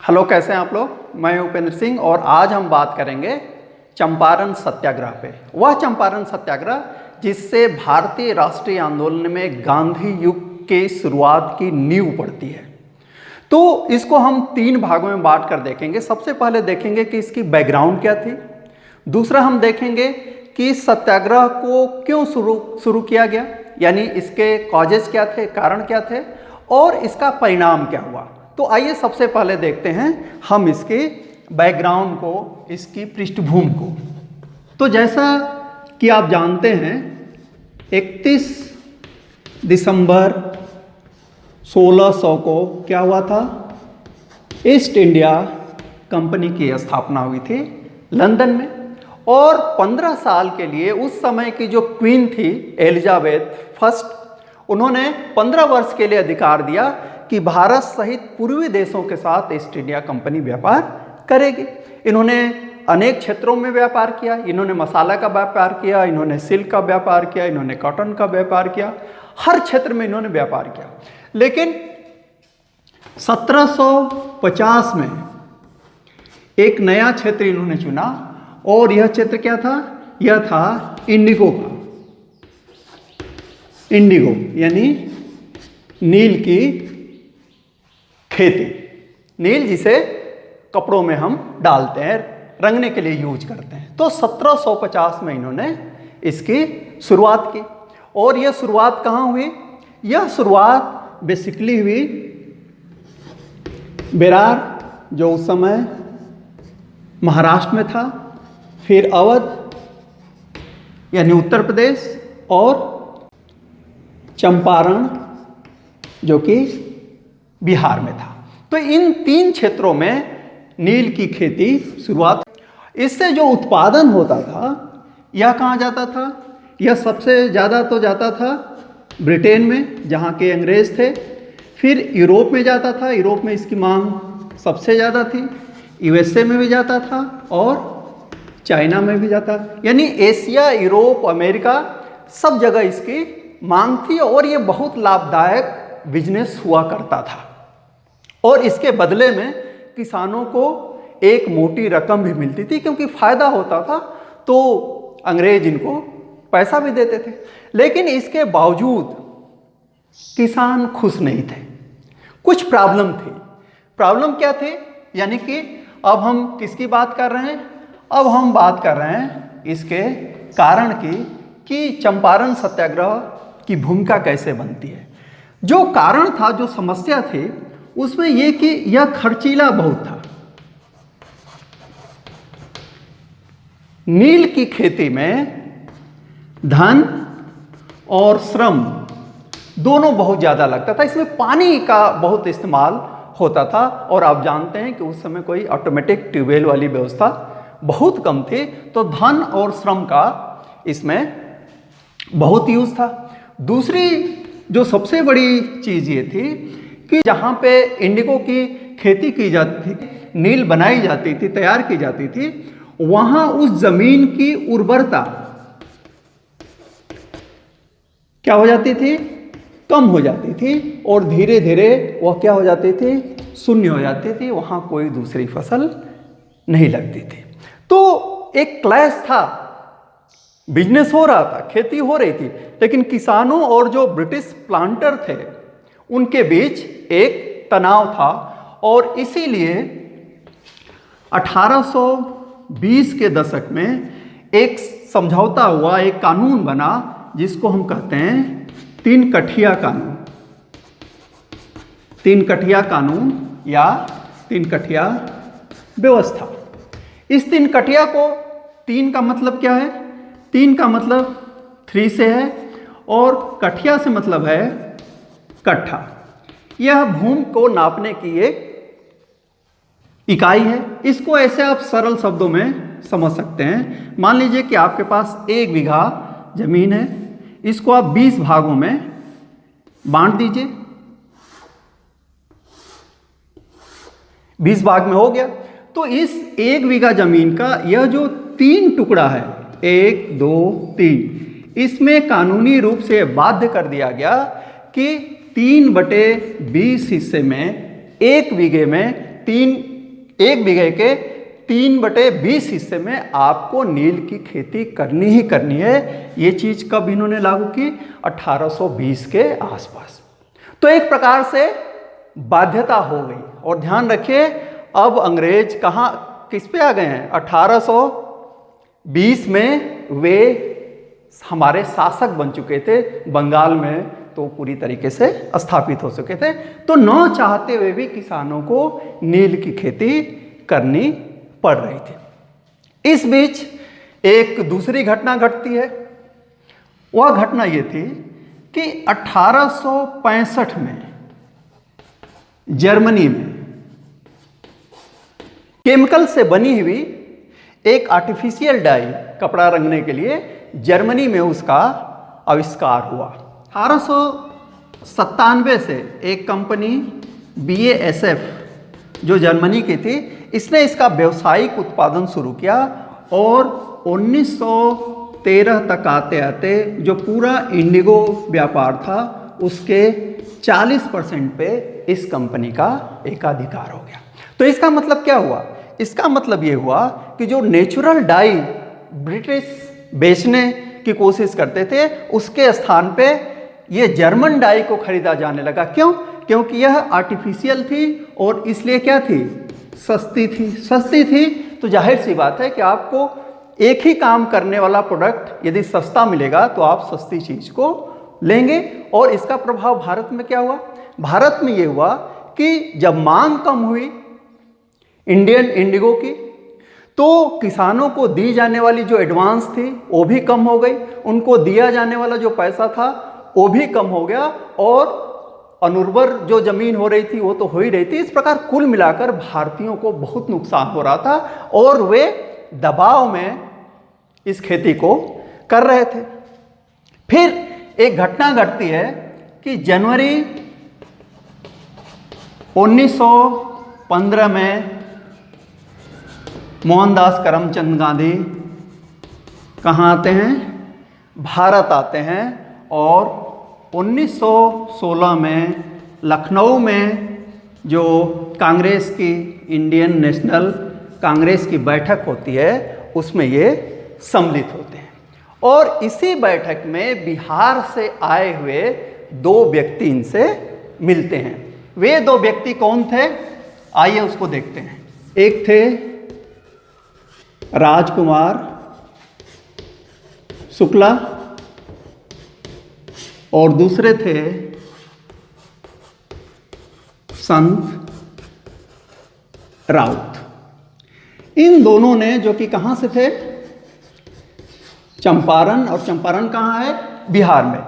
Hello, कैसे हैं आप लोग। मैं उपेंद्र सिंह और आज हम बात करेंगे चंपारण सत्याग्रह पे। वह चंपारण सत्याग्रह जिससे भारतीय राष्ट्रीय आंदोलन में गांधी युग के शुरुआत की नींव पड़ती है। तो इसको हम तीन भागों में बांट कर देखेंगे। सबसे पहले देखेंगे कि इसकी बैकग्राउंड क्या थी। दूसरा हम देखेंगे कि इस सत्याग्रह को क्यों शुरू किया गया, यानी इसके कॉजेज क्या थे, कारण क्या थे और इसका परिणाम क्या हुआ। तो आइए सबसे पहले देखते हैं हम इसके बैकग्राउंड को, इसकी पृष्ठभूमि को। तो जैसा कि आप जानते हैं 31 दिसंबर 1600 को क्या हुआ था, ईस्ट इंडिया कंपनी की स्थापना हुई थी लंदन में। और 15 साल के लिए उस समय की जो क्वीन थी एलिजाबेथ फर्स्ट, उन्होंने 15 वर्ष के लिए अधिकार दिया कि भारत सहित पूर्वी देशों के साथ ईस्ट इंडिया कंपनी व्यापार करेगी। इन्होंने अनेक क्षेत्रों में व्यापार किया। इन्होंने मसाला का व्यापार किया, इन्होंने सिल्क का व्यापार किया, इन्होंने कॉटन का व्यापार किया। हर क्षेत्र में इन्होंने व्यापार किया। लेकिन 1750 में एक नया क्षेत्र इन्होंने चुना और यह क्षेत्र क्या था, यह था इंडिगो का। इंडिगो यानी नील की खेती। नील जिसे कपड़ों में हम डालते हैं, रंगने के लिए यूज करते हैं। तो 1750 में इन्होंने इसकी शुरुआत की। और यह शुरुआत कहाँ हुई? यह शुरुआत बेसिकली हुई बेरार, जो उस समय महाराष्ट्र में था, फिर अवध यानी उत्तर प्रदेश और चंपारण जो कि बिहार में था। तो इन तीन क्षेत्रों में नील की खेती शुरुआत। इससे जो उत्पादन होता था यह कहाँ जाता था? यह सबसे ज़्यादा तो जाता था ब्रिटेन में, जहाँ के अंग्रेज थे। फिर यूरोप में जाता था, यूरोप में इसकी मांग सबसे ज़्यादा थी। यूएसए में भी जाता था और चाइना में भी जाता, यानी एशिया, यूरोप, अमेरिका सब जगह इसकी मांग थी। और ये बहुत लाभदायक बिजनेस हुआ करता था। और इसके बदले में किसानों को एक मोटी रकम भी मिलती थी, क्योंकि फायदा होता था तो अंग्रेज इनको पैसा भी देते थे। लेकिन इसके बावजूद किसान खुश नहीं थे। कुछ प्रॉब्लम थी। प्रॉब्लम क्या थे? यानी कि अब हम किसकी बात कर रहे हैं? अब हम बात कर रहे हैं इसके कारण की, कि चंपारण सत्याग्रह की भूमिका कैसे बनती है। जो कारण था, जो समस्या थी उसमें यह कि यह खर्चीला बहुत था। नील की खेती में धन और श्रम दोनों बहुत ज़्यादा लगता था। इसमें पानी का बहुत इस्तेमाल होता था। और आप जानते हैं कि उस समय कोई ऑटोमेटिक ट्यूबवेल वाली व्यवस्था बहुत कम थी। तो धन और श्रम का इसमें बहुत यूज था। दूसरी जो सबसे बड़ी चीज़ ये थी कि जहाँ पे इंडिगो की खेती की जाती थी, नील बनाई जाती थी, तैयार की जाती थी, वहाँ उस जमीन की उर्वरता क्या हो जाती थी? कम हो जाती थी। और धीरे धीरे वह क्या हो जाती थी? शून्य हो जाती थी। वहाँ कोई दूसरी फसल नहीं लगती थी। तो एक क्लैश था। बिजनेस हो रहा था, खेती हो रही थी, लेकिन किसानों और जो ब्रिटिश प्लांटर थे उनके बीच एक तनाव था। और इसीलिए 1820 के दशक में एक समझौता हुआ, एक कानून बना जिसको हम कहते हैं तीन कठिया कानून। तीन कठिया कानून या तीन कठिया व्यवस्था। इस तीन कठिया को, तीन का मतलब क्या है? तीन का मतलब 3 से है और कठिया से मतलब है कट्ठा। यह भूमि को नापने की एक इकाई है। इसको ऐसे आप सरल शब्दों में समझ सकते हैं। मान लीजिए कि आपके पास 1 बीघा जमीन है। इसको आप 20 भागों में बांट दीजिए। 20 भाग में हो गया। तो इस 1 बीघा जमीन का यह जो 3 टुकड़ा है, 1, 2, 3, इसमें कानूनी रूप से बाध्य कर दिया गया कि 3/20 हिस्से में 1 बीघे में 3 1 बीघे के 3/20 हिस्से में आपको नील की खेती करनी ही करनी है। ये चीज कब इन्होंने लागू की? 1820 के आसपास। तो एक प्रकार से बाध्यता हो गई। और ध्यान रखिए, अब अंग्रेज किस पे आ गए हैं? 1820 में वे हमारे शासक बन चुके थे। बंगाल में तो पूरी तरीके से स्थापित हो चुके थे। तो न चाहते हुए भी किसानों को नील की खेती करनी पड़ रही थी। इस बीच एक दूसरी घटना घटती है। वह घटना ये थी कि 1865 में जर्मनी में केमिकल से बनी हुई एक आर्टिफिशियल डाई कपड़ा रंगने के लिए जर्मनी में उसका आविष्कार हुआ। 1897 से एक कंपनी BASF जो जर्मनी की थी, इसने इसका व्यावसायिक उत्पादन शुरू किया और 1913 तक आते आते जो पूरा इंडिगो व्यापार था उसके 40% पे इस कंपनी का एकाधिकार हो गया। तो इसका मतलब क्या हुआ? इसका मतलब ये हुआ कि जो नेचुरल डाई ब्रिटिश बेचने की कोशिश करते थे, उसके स्थान पे ये जर्मन डाई को खरीदा जाने लगा। क्यों? क्योंकि यह आर्टिफिशियल थी और इसलिए क्या थी? सस्ती थी। सस्ती थी तो जाहिर सी बात है कि आपको एक ही काम करने वाला प्रोडक्ट यदि सस्ता मिलेगा तो आप सस्ती चीज को लेंगे। और इसका प्रभाव भारत में क्या हुआ? भारत में ये हुआ कि जब मांग कम हुई इंडियन इंडिगो की, तो किसानों को दी जाने वाली जो एडवांस थी वो भी कम हो गई, उनको दिया जाने वाला जो पैसा था वो भी कम हो गया और अनुर्वर जो जमीन हो रही थी वो तो हो ही रही थी। इस प्रकार कुल मिलाकर भारतीयों को बहुत नुकसान हो रहा था और वे दबाव में इस खेती को कर रहे थे। फिर एक घटना घटती है कि जनवरी 1915 में मोहनदास करमचंद गांधी कहाँ आते हैं? भारत आते हैं और 1916 में लखनऊ में जो कांग्रेस की इंडियन नेशनल कांग्रेस की बैठक होती है उसमें ये सम्मिलित होते हैं। और इसी बैठक में बिहार से आए हुए 2 व्यक्ति इनसे मिलते हैं। वे 2 व्यक्ति कौन थे? आइए उसको देखते हैं। एक थे राजकुमार शुक्ला और दूसरे थे संत राउत। इन दोनों ने, जो कि कहाँ से थे? चंपारण। और चंपारण कहाँ है? बिहार में।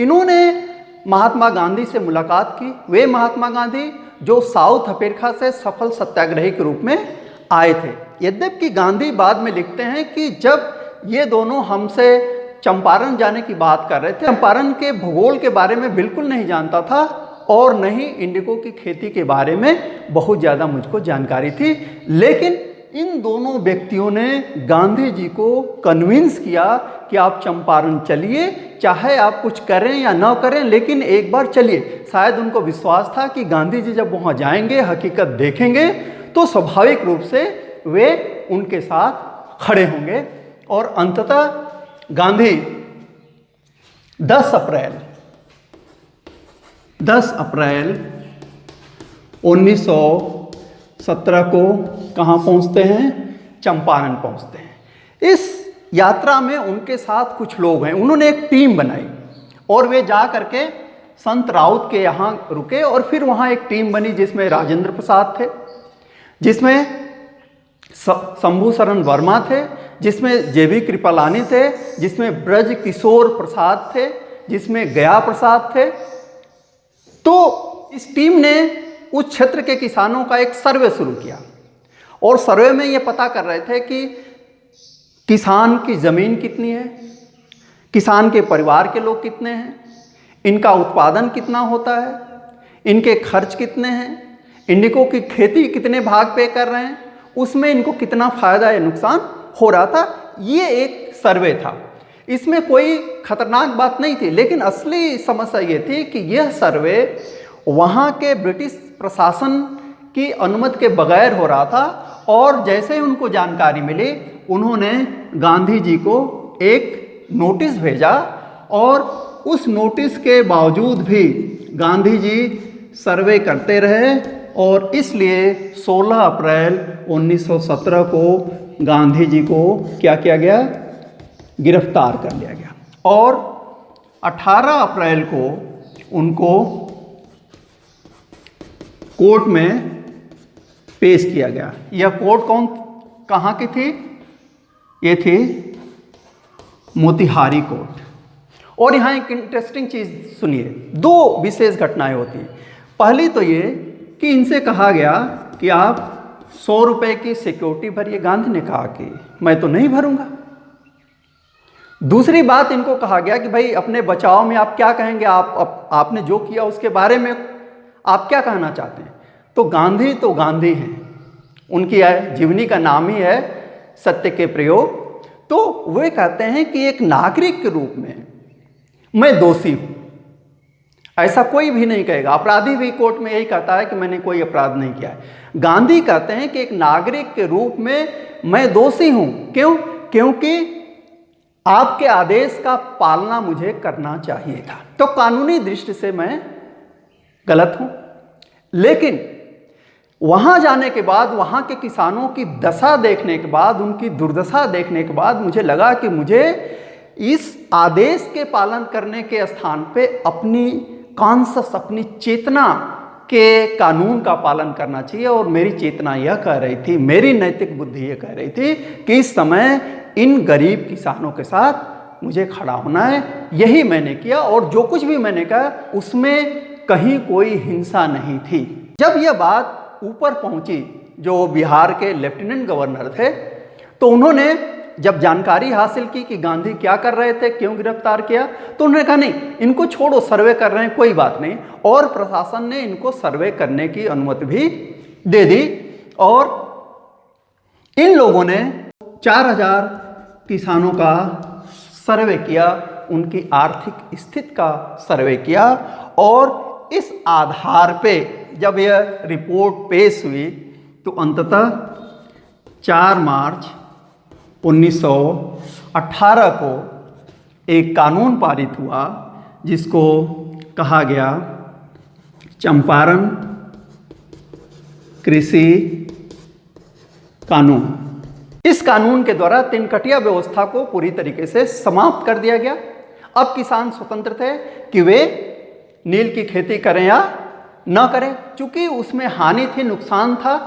इन्होंने महात्मा गांधी से मुलाकात की। वे महात्मा गांधी जो साउथ अफ्रीका से सफल सत्याग्रही के रूप में आए थे। यद्यपि गांधी बाद में लिखते हैं कि जब ये दोनों हमसे चंपारण जाने की बात कर रहे थे, चंपारण के भूगोल के बारे में बिल्कुल नहीं जानता था और न ही इंडिगो की खेती के बारे में बहुत ज़्यादा मुझको जानकारी थी। लेकिन इन दोनों व्यक्तियों ने गांधी जी को कन्विंस किया कि आप चंपारण चलिए, चाहे आप कुछ करें या ना करें लेकिन एक बार चलिए। शायद उनको विश्वास था कि गांधी जी जब वहाँ जाएंगे, हकीकत देखेंगे तो स्वाभाविक रूप से वे उनके साथ खड़े होंगे। और अंततः गांधी 10 अप्रैल 1917 को कहाँ पहुँचते हैं? चंपारण पहुँचते हैं। इस यात्रा में उनके साथ कुछ लोग हैं। उन्होंने एक टीम बनाई और वे जा करके संत राउत के यहाँ रुके और फिर वहाँ एक टीम बनी जिसमें राजेंद्र प्रसाद थे, जिसमें शंभू शरण वर्मा थे, जिसमें JB कृपलानी थे, जिसमें ब्रज किशोर प्रसाद थे, जिसमें गया प्रसाद थे। तो इस टीम ने उस क्षेत्र के किसानों का एक सर्वे शुरू किया और सर्वे में ये पता कर रहे थे कि किसान की ज़मीन कितनी है, किसान के परिवार के लोग कितने हैं, इनका उत्पादन कितना होता है, इनके खर्च कितने हैं, इंडिगो की खेती कितने भाग पे कर रहे हैं, उसमें इनको कितना फ़ायदा या नुकसान हो रहा था। ये एक सर्वे था। इसमें कोई खतरनाक बात नहीं थी, लेकिन असली समस्या ये थी कि यह सर्वे वहाँ के ब्रिटिश प्रशासन की अनुमति के बगैर हो रहा था। और जैसे ही उनको जानकारी मिली, उन्होंने गांधी जी को एक नोटिस भेजा और उस नोटिस के बावजूद भी गांधी जी सर्वे करते रहे और इसलिए 16 अप्रैल 1917 को गांधी जी को क्या किया गया, गिरफ्तार कर लिया गया और 18 अप्रैल को उनको कोर्ट में पेश किया गया। यह कोर्ट कहाँ की थी? ये थी मोतिहारी कोर्ट। और यहाँ एक इंटरेस्टिंग चीज़ सुनिए, दो विशेष घटनाएं होती हैं। पहली तो ये कि इनसे कहा गया कि आप 100 रुपये की सिक्योरिटी भरिए। गांधी ने कहा कि मैं तो नहीं भरूंगा। दूसरी बात, इनको कहा गया कि भाई अपने बचाव में आप क्या कहेंगे, आपने जो किया उसके बारे में आप क्या कहना चाहते हैं। तो गांधी हैं, उनकी जीवनी का नाम ही है सत्य के प्रयोग। तो वे कहते हैं कि एक नागरिक के रूप में मैं दोषी हूं, ऐसा कोई भी नहीं कहेगा। अपराधी भी कोर्ट में यही कहता है कि मैंने कोई अपराध नहीं किया है। गांधी कहते हैं कि एक नागरिक के रूप में मैं दोषी हूं। क्यों? क्योंकि आपके आदेश का पालना मुझे करना चाहिए था। तो कानूनी दृष्टि से मैं गलत हूं। लेकिन वहां जाने के बाद, वहां के किसानों की दशा देखने के बाद, उनकी दुर्दशा देखने के बाद मुझे लगा कि मुझे इस आदेश के पालन करने के स्थान पे अपनी कॉन्शस, अपनी चेतना के कानून का पालन करना चाहिए। और मेरी चेतना यह कह रही थी, मेरी नैतिक बुद्धि यह कह रही थी कि इस समय इन गरीब किसानों के साथ मुझे खड़ा होना है। यही मैंने किया और जो कुछ भी मैंने कहा उसमें कहीं कोई हिंसा नहीं थी। जब यह बात ऊपर पहुंची, जो बिहार के लेफ्टिनेंट गवर्नर थे, तो उन्होंने जब जानकारी हासिल की कि गांधी क्या कर रहे थे, क्यों गिरफ्तार किया, तो उन्होंने कहा नहीं, इनको छोड़ो, सर्वे कर रहे हैं, कोई बात नहीं। और प्रशासन ने इनको सर्वे करने की अनुमति भी दे दी और इन लोगों ने 4000 किसानों का सर्वे किया, उनकी आर्थिक स्थिति का सर्वे किया। और इस आधार पे जब यह रिपोर्ट पेश हुई तो अंततः 4 मार्च 1918 को एक कानून पारित हुआ जिसको कहा गया चंपारण कृषि कानून। इस कानून के द्वारा तिनकटिया व्यवस्था को पूरी तरीके से समाप्त कर दिया गया। अब किसान स्वतंत्र थे कि वे नील की खेती करें या न करें, चूंकि उसमें हानि थी, नुकसान था,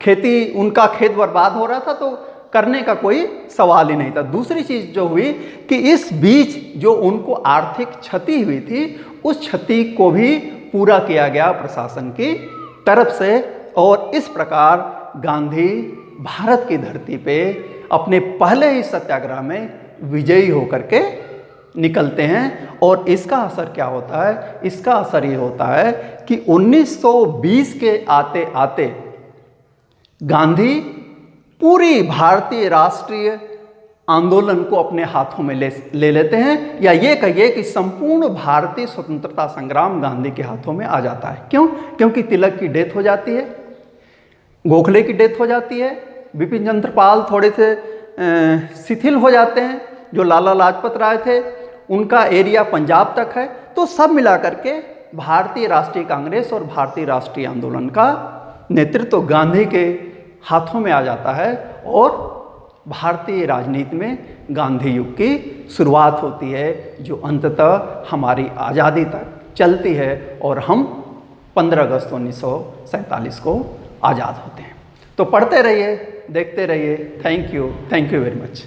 खेती, उनका खेत बर्बाद हो रहा था, तो करने का कोई सवाल ही नहीं था। दूसरी चीज़ जो हुई कि इस बीच जो उनको आर्थिक क्षति हुई थी, उस क्षति को भी पूरा किया गया प्रशासन की तरफ से। और इस प्रकार गांधी भारत की धरती पे अपने पहले ही सत्याग्रह में विजयी होकर के निकलते हैं। और इसका असर क्या होता है? इसका असर ये होता है कि 1920 के आते आते गांधी पूरी भारतीय राष्ट्रीय आंदोलन को अपने हाथों में ले लेते हैं, या ये कहिए कि संपूर्ण भारतीय स्वतंत्रता संग्राम गांधी के हाथों में आ जाता है। क्यों? क्योंकि तिलक की डेथ हो जाती है, गोखले की डेथ हो जाती है, बिपिन चंद्र पाल थोड़े से शिथिल हो जाते हैं, जो लाला लाजपत राय थे उनका एरिया पंजाब तक है। तो सब मिलाकर के भारतीय राष्ट्रीय कांग्रेस और भारतीय राष्ट्रीय आंदोलन का नेतृत्व गांधी के हाथों में आ जाता है और भारतीय राजनीति में गांधी युग की शुरुआत होती है, जो अंततः हमारी आज़ादी तक चलती है और हम 15 अगस्त 1947 को आज़ाद होते हैं। तो पढ़ते रहिए, देखते रहिए। Thank you very much.